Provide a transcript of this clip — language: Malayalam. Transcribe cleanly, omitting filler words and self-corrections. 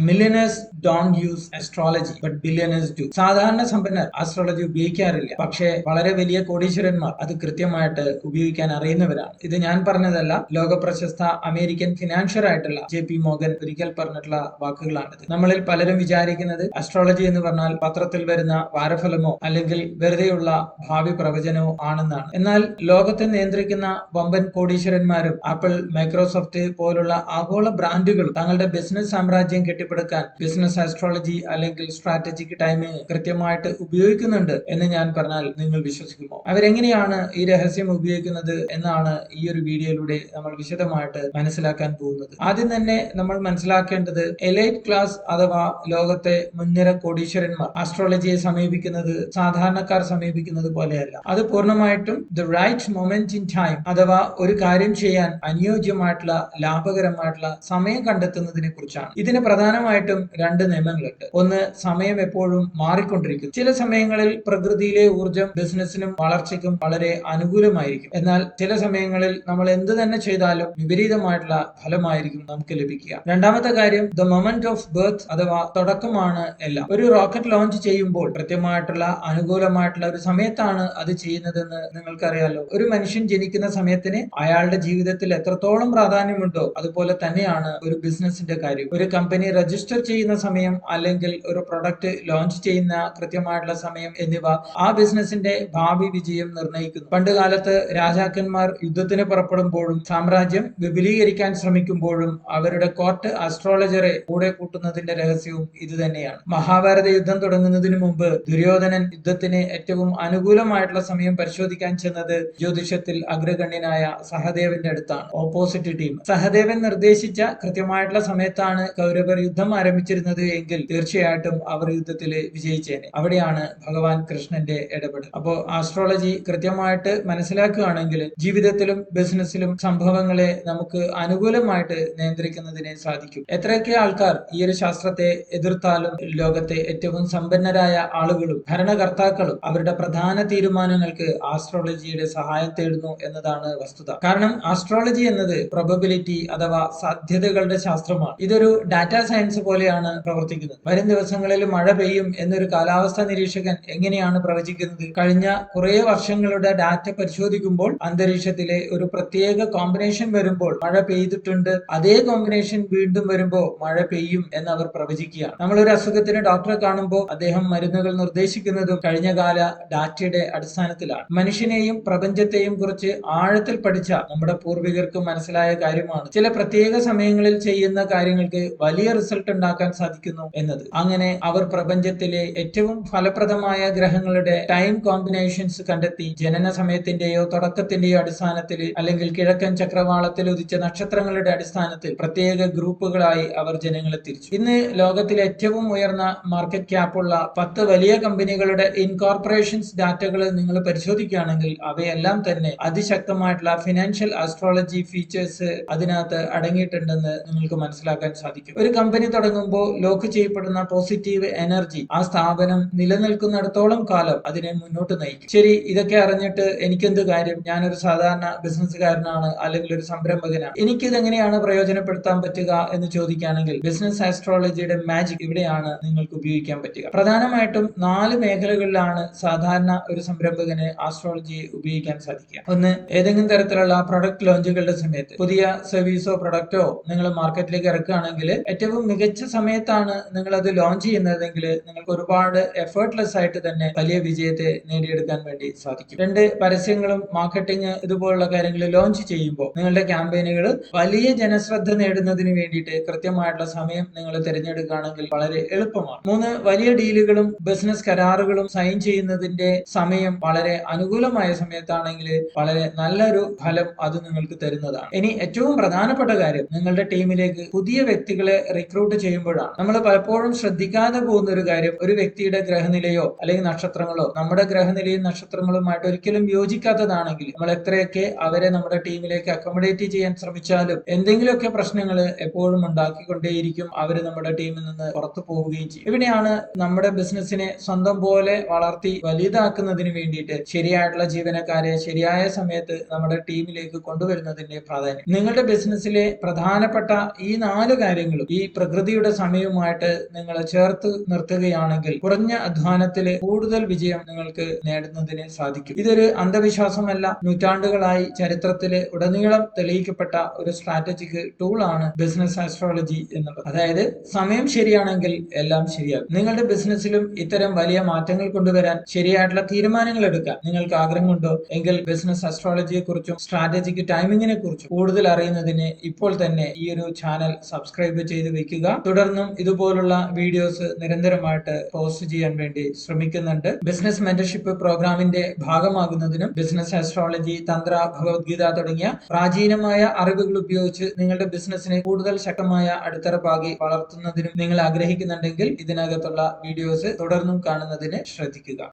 Millionaires don't use astrology but billionaires do. സാധാരണ സമ്പന്നർ ആസ്ട്രോളജി ഉപയോഗിക്കാറില്ല, പക്ഷേ വളരെ വലിയ കോടീശ്വരന്മാർ അത് കൃത്യമായിട്ട് ഉപയോഗിക്കാൻ അറിയുന്നവരാണ്. ഇത് ഞാൻ പറഞ്ഞതല്ല, ലോക പ്രശസ്ത അമേരിക്കൻ ഫിനാൻഷ്യർ ആയിട്ടുള്ള JP മോർഗൻ ഒരിക്കൽ പറഞ്ഞിട്ടുള്ള വാക്കുകളാണിത്. നമ്മളിൽ പലരും വിചാരിക്കുന്നത് അസ്ട്രോളജി എന്ന് പറഞ്ഞാൽ പത്രത്തിൽ വരുന്ന വാരഫലമോ അല്ലെങ്കിൽ വെറുതെയുള്ള ഭാവി പ്രവചനമോ ആണെന്നാണ്. എന്നാൽ ലോകത്തെ നിയന്ത്രിക്കുന്ന വമ്പൻ കോടീശ്വരന്മാരും ആപ്പിൾ, മൈക്രോസോഫ്റ്റ് പോലുള്ള ആഗോള ബ്രാൻഡുകളും തങ്ങളുടെ ബിസിനസ് സാമ്രാജ്യം കെട്ടിപ്പടുക്കാൻ ബിസിനസ് ആസ്ട്രോളജി അല്ലെങ്കിൽ സ്ട്രാറ്റജിക് ടൈമിംഗ് കൃത്യമായിട്ട് ഉപയോഗിക്കുന്നുണ്ട് എന്ന് ഞാൻ പറഞ്ഞാൽ നിങ്ങൾ വിശ്വസിക്കുമോ? അവരെങ്ങനെയാണ് ഈ രഹസ്യം ഉപയോഗിക്കുന്നത് എന്നാണ് ഈ ഒരു വീഡിയോയിലൂടെ നമ്മൾ വിശദമായിട്ട് മനസ്സിലാക്കാൻ പോകുന്നത്. ആദ്യം തന്നെ നമ്മൾ മനസ്സിലാക്കേണ്ടത് എലൈറ്റ് ക്ലാസ് അഥവാ ലോകത്തെ മുൻനിര കോടീശ്വരന്മാർ ആസ്ട്രോളജിയെ സമീപിക്കുന്നത് സാധാരണക്കാർ സമീപിക്കുന്നത് പോലെയല്ല. അത് പൂർണ്ണമായിട്ടും the right moment in time അഥവാ ഒരു കാര്യം ചെയ്യാൻ അനുയോജ്യമായിട്ടുള്ള ലാഭകരമായിട്ടുള്ള സമയം കണ്ടെത്തുന്നതിനെ കുറിച്ചാണ്. ഇതിന് പ്രധാനമായിട്ടും രണ്ട് നിയമങ്ങളുണ്ട്. ഒന്ന്, സമയം എപ്പോഴും മാറിക്കൊണ്ടിരിക്കുന്നു. ചില സമയങ്ങളിൽ പ്രകൃതിയിലെ ഊർജം ബിസിനസിനും വളർച്ചയ്ക്കും വളരെ അനുകൂലമായിരിക്കും. എന്നാൽ ചില സമയങ്ങളിൽ നമ്മൾ എന്ത് തന്നെ ചെയ്താലും വിപരീതമായിട്ടുള്ള ഫലമായിരിക്കും നമുക്ക് ലഭിക്കുക. രണ്ടാമത്തെ കാര്യം, ദ മൊമെന്റ് ഓഫ് ബർത്ത് അഥവാ തുടക്കമാണ് എല്ലാം. ഒരു റോക്കറ്റ് ലോഞ്ച് ചെയ്യുമ്പോൾ കൃത്യമായിട്ടുള്ള അനുകൂലമായിട്ടുള്ള ഒരു സമയത്താണ് അത് ചെയ്യുന്നതെന്ന് നിങ്ങൾക്കറിയാലോ. ഒരു മനുഷ്യൻ ജനിക്കുന്ന സമയത്തിന് അയാളുടെ ജീവിതത്തിൽ എത്രത്തോളം പ്രാധാന്യമുണ്ടോ അതുപോലെ തന്നെയാണ് ഒരു ബിസിനസിന്റെ കാര്യം. ഒരു കമ്പനി രജിസ്റ്റർ ചെയ്യുന്ന സമയം അല്ലെങ്കിൽ ഒരു പ്രൊഡക്റ്റ് ലോഞ്ച് ചെയ്യുന്ന കൃത്യമായിട്ടുള്ള സമയം എന്നിവ ആ ബിസിനസിന്റെ ഭാവി വിജയം നിർണ്ണയിക്കുന്നു. പണ്ട് കാലത്ത് രാജാക്കന്മാർ യുദ്ധത്തിന് പുറപ്പെടുമ്പോഴും സാമ്രാജ്യം വിപുലീകരിക്കാൻ ശ്രമിക്കുമ്പോഴും അവരുടെ കോർട്ട് ആസ്ട്രോളജറെ കൂടെ കൂട്ടുന്നതിന്റെ രഹസ്യവും ഇത് തന്നെയാണ്. മഹാഭാരത യുദ്ധം തുടങ്ങുന്നതിന് മുമ്പ് ദുര്യോധനൻ യുദ്ധത്തിന് ഏറ്റവും അനുകൂലമായിട്ടുള്ള സമയം പരിശോധിക്കാൻ ചെന്നത് ജ്യോതിഷത്തിൽ അഗ്രഗണ്യനായ സഹദേവന്റെ അടുത്താണ്. ഓപ്പോസിറ്റ് ടീം സഹദേവൻ നിർദ്ദേശിച്ച കൃത്യമായിട്ടുള്ള സമയത്താണ് കൗരവർ യുദ്ധം ആരംഭിച്ചിരുന്നത് എങ്കിൽ തീർച്ചയായിട്ടും അവർ യുദ്ധത്തിൽ വിജയിച്ചേനെ. അവിടെയാണ് ഭഗവാൻ കൃഷ്ണന്റെ ഇടപെടൽ. അപ്പോ ആസ്ട്രോളജി കൃത്യമായിട്ട് മനസ്സിലാക്കുകയാണെങ്കിൽ ജീവിതത്തിലും ബിസിനസ്സിലും സംഭവങ്ങളെ നമുക്ക് അനുകൂലമായിട്ട് നിയന്ത്രിക്കുന്നതിനെ സാധിക്കും. എത്രയൊക്കെ ആൾക്കാർ ഈ ഒരു ശാസ്ത്രത്തെ എതിർത്താലും ലോകത്തെ ഏറ്റവും സമ്പന്നരായ ആളുകളും ഭരണകർത്താക്കളും അവരുടെ പ്രധാന തീരുമാനങ്ങൾക്ക് ആസ്ട്രോളജിയുടെ സഹായം തേടുന്നു എന്നതാണ് വസ്തുത. കാരണം ആസ്ട്രോളജി എന്നത് പ്രോബബിലിറ്റി അഥവാ സാധ്യതകളുടെ ശാസ്ത്രമാണ്. ഇതൊരു ഡാറ്റാ സയൻസ് പോലെയാണ് പ്രവർത്തിക്കുന്നത്. വരും ദിവസങ്ങളിൽ മഴ പെയ്യും എന്നൊരു കാലാവസ്ഥാ നിരീക്ഷകൻ എങ്ങനെയാണ് പ്രവചിക്കുന്നത്? കഴിഞ്ഞ കുറെ വർഷങ്ങളുടെ ഡാറ്റ പരിശോധിക്കുമ്പോൾ അന്തരീക്ഷത്തിലെ ഒരു പ്രത്യേക കോമ്പിനേഷൻ വരുമ്പോൾ മഴ പെയ്തിട്ടുണ്ട്, അതേ കോമ്പിനേഷൻ വീണ്ടും വരുമ്പോൾ മഴ പെയ്യും എന്ന് അവർ പ്രവചിക്കുകയാണ്. നമ്മളൊരു അസുഖത്തിന് ഡോക്ടറെ കാണുമ്പോൾ അദ്ദേഹം മരുന്നുകൾ നിർദ്ദേശിക്കുന്നതും കഴിഞ്ഞകാല ഡാറ്റയുടെ അടിസ്ഥാനത്തിലാണ്. മനുഷ്യനെയും പ്രപഞ്ചത്തെയും കുറിച്ച് ആഴത്തിൽ പഠിച്ച നമ്മുടെ പൂർവികർക്ക് മനസ്സിലായ കാര്യമാണ് ചില പ്രത്യേക സമയങ്ങളിൽ ചെയ്യുന്ന കാര്യങ്ങൾക്ക് വലിയ റിസൾട്ട് ഉണ്ടാക്കാൻ സാധിക്കുന്നു എന്നത്. അങ്ങനെ അവർ പ്രപഞ്ചത്തിലെ ഏറ്റവും ഫലപ്രദമായ ഗ്രഹങ്ങളുടെ ടൈം കോമ്പിനേഷൻസ് കണ്ടെത്തി ജനന സമയത്തിന്റെയോ തുടക്കത്തിന്റെയോ അടിസ്ഥാനത്തിൽ അല്ലെങ്കിൽ കിഴക്കൻ ചക്രവാളത്തിൽ ഉദിച്ച നക്ഷത്രങ്ങളുടെ അടിസ്ഥാനത്തിൽ പ്രത്യേക ഗ്രൂപ്പുകളായി അവർ ജനങ്ങളെ തിരിച്ചു. ഇന്ന് ലോകത്തിലെ ഏറ്റവും ഉയർന്ന മാർക്കറ്റ് ക്യാപ്പുള്ള 10 വലിയ കമ്പനികളുടെ ഇൻകോർപ്പറേഷൻസ് ഡാറ്റകൾ നിങ്ങൾ പരിശോധിക്കുകയാണെങ്കിൽ അവയെല്ലാം തന്നെ അതിശക്തമായിട്ടുള്ള ഫിനാൻഷ്യൽ ആസ്ട്രോളജി ഫീച്ചേഴ്സ് അതിനകത്ത് അടങ്ങിയിട്ടുണ്ടെന്ന് നിങ്ങൾക്ക് മനസ്സിലാക്കാൻ സാധിക്കും. ഒരു കമ്പനി തുടങ്ങുമ്പോൾ ലോക്ക് ചെയ്യപ്പെടുന്ന പോസിറ്റീവ് എനർജി ആ സ്ഥാപനം നിലനിൽക്കുന്നിടത്തോളം കാലം അതിനെ മുന്നോട്ട് നയിക്കും. ശരി, ഇതൊക്കെ അറിഞ്ഞിട്ട് എനിക്കെന്ത് കാര്യം? ഞാനൊരു സാധാരണ ബിസിനസ്സുകാരനാണ് അല്ലെങ്കിൽ ഒരു സംരംഭകനാണ്, എനിക്കിതെങ്ങനെയാണ് പ്രയോജനപ്പെടുത്താൻ പറ്റുക എന്ന് ചോദിക്കുകയാണെങ്കിൽ ബിസിനസ് ആസ്ട്രോളജിയുടെ മാജിക് ഇവിടെയാണ് നിങ്ങൾക്ക് ഉപയോഗിക്കാൻ പറ്റുക. പ്രധാനമായിട്ടും 4 മേഖലകളിലാണ് സാധാരണ ഒരു സംരംഭകന് ആസ്ട്രോളജിയെ ഉപയോഗിക്കാൻ സാധിക്കുക. ഒന്ന്, ഏതെങ്കിലും തരത്തിലുള്ള പ്രൊഡക്റ്റ് ലോഞ്ചുകളുടെ സമയത്ത് പുതിയ സർവീസോ പ്രൊഡക്റ്റോ നിങ്ങൾ മാർക്കറ്റിലേക്ക് ഇറക്കുകയാണെങ്കിൽ ഏറ്റവും മികച്ച സമയത്താണ് നിങ്ങൾ അത് ലോഞ്ച് ചെയ്യുന്നതെങ്കിൽ നിങ്ങൾക്ക് ഒരുപാട് എഫേർട്ട്ലെസ് ആയിട്ട് തന്നെ വലിയ വിജയത്തെ നേടിയെടുക്കാൻ വേണ്ടി സാധിക്കും. 2, പരസ്യങ്ങളും മാർക്കറ്റിംഗ് ഇതുപോലുള്ള കാര്യങ്ങൾ ലോഞ്ച് ചെയ്യുമ്പോൾ നിങ്ങളുടെ ക്യാമ്പയിനുകൾ വലിയ ജനശ്രദ്ധ നേടുന്നതിന് വേണ്ടിയിട്ട് കൃത്യമായിട്ടുള്ള സമയം നിങ്ങൾ തിരഞ്ഞെടുക്കുകയാണെങ്കിൽ വളരെ എളുപ്പമാണ്. 3, വലിയ ഡീലുകളും ബിസിനസ് കരാറുകളും സൈൻ ചെയ്യുന്നതിന്റെ സമയം വളരെ അനുകൂലമായ സമയത്താണെങ്കിൽ വളരെ നല്ലൊരു ഫലം അത് നിങ്ങൾക്ക് തരുന്നതാണ്. ഇനി ഏറ്റവും പ്രധാനപ്പെട്ട കാര്യം, നിങ്ങളുടെ ടീമിലേക്ക് പുതിയ വ്യക്തികളെ റിക്രൂട്ട് ചെയ്യുമ്പോഴാണ്. നമ്മൾ പലപ്പോഴും ശ്രദ്ധിക്കാതെ പോകുന്ന ഒരു കാര്യം, ഒരു വ്യക്തിയുടെ ഗ്രഹനിലയോ അല്ലെങ്കിൽ നക്ഷത്രങ്ങളോ നമ്മുടെ ഗ്രഹനിലയും നക്ഷത്രങ്ങളുമായിട്ട് ഒരിക്കലും യോജിക്കാത്തതാണെങ്കിൽ നമ്മൾ എത്രയൊക്കെ അവരെ നമ്മുടെ ടീമിലേക്ക് അക്കോമഡേറ്റ് ചെയ്യാൻ ശ്രമിച്ചാലും എന്തെങ്കിലുമൊക്കെ പ്രശ്നങ്ങൾ എപ്പോഴും ഉണ്ടാക്കിക്കൊണ്ടേയിരിക്കും. അവർ നമ്മുടെ ടീമിൽ നിന്ന് പുറത്തു പോവുകയും ചെയ്യും. ഇവിടെയാണ് നമ്മുടെ ബിസിനസിനെ സ്വന്തം പോലെ വളർത്തി വലുതാക്കുന്നതിന് വേണ്ടിയിട്ട് ശരിയായിട്ടുള്ള ജീവനക്കാരെ ശരിയായ സമയത്ത് നമ്മുടെ ടീമിലേക്ക് കൊണ്ടുവരുന്നതിന്റെ പ്രാധാന്യം. നിങ്ങളുടെ ബിസിനസ്സിലെ പ്രധാനപ്പെട്ട ഈ 4 കാര്യങ്ങളും ഈ പ്രകൃതിയുടെ സമയവുമായിട്ട് നിങ്ങൾ ചേർത്ത് നിർത്തുകയാണെങ്കിൽ കുറഞ്ഞ അധ്വാനത്തിൽ കൂടുതൽ വിജയം നിങ്ങൾക്ക് നേടുന്നതിന് സാധിക്കും. ഇതൊരു അന്ധവിശ്വാസമല്ല, നൂറ്റാണ്ടുകളായി ചരിത്രത്തില് ഉടനീളം തെളിയിക്കപ്പെട്ട ഒരു സ്ട്രാറ്റജിക് ടൂൾ ആണ് ബിസിനസ് ആസ്ട്രോളജി എന്നുള്ളത്. അതായത് സമയം ശരിയാണെങ്കിൽ എല്ലാം ശരിയാകും. നിങ്ങളുടെ ബിസിനസ്സിലും ഇത്തരം വലിയ മാറ്റങ്ങൾ കൊണ്ടുവരാൻ, ശരിയായിട്ടുള്ള തീരുമാനങ്ങൾ എടുക്കാൻ നിങ്ങൾക്ക് ആഗ്രഹമുണ്ടോ എങ്കിൽ ബിസിനസ് ആസ്ട്രോളജിയെ കുറിച്ചും സ്ട്രാറ്റജിക് ടൈമിങ്ങിനെ കുറിച്ചും കൂടുതൽ അറിയുന്നതിന് ഇപ്പോൾ തന്നെ ഈ ഒരു ചാനൽ സബ്സ്ക്രൈബ് ചെയ്ത് വെക്കുക. തുടർന്നും ഇതുപോലുള്ള വീഡിയോസ് നിരന്തരമായിട്ട് പോസ്റ്റ് ചെയ്യാൻ വേണ്ടി ശ്രമിക്കുന്നുണ്ട്. ബിസിനസ് മെന്റർഷിപ്പ് പ്രോഗ്രാമിന്റെ ഭാഗമാകുന്നതിനും ബിസിനസ് ആസ്ട്രോളജി, തന്ത്ര, ഭഗവത്ഗീത തുടങ്ങിയ പ്രാചീനമായ അറിവുകൾ ഉപയോഗിച്ച് നിങ്ങളുടെ ബിസിനസിനെ കൂടുതൽ ശക്തമായ അടിത്തറപ്പാകി വളർത്തുന്നതിനും നിങ്ങൾ ആഗ്രഹിക്കുന്നുണ്ടെങ്കിൽ ഇതിനകത്തുള്ള വീഡിയോസ് തുടർന്നും കാണുന്നതിന് ശ്രദ്ധിക്കുക.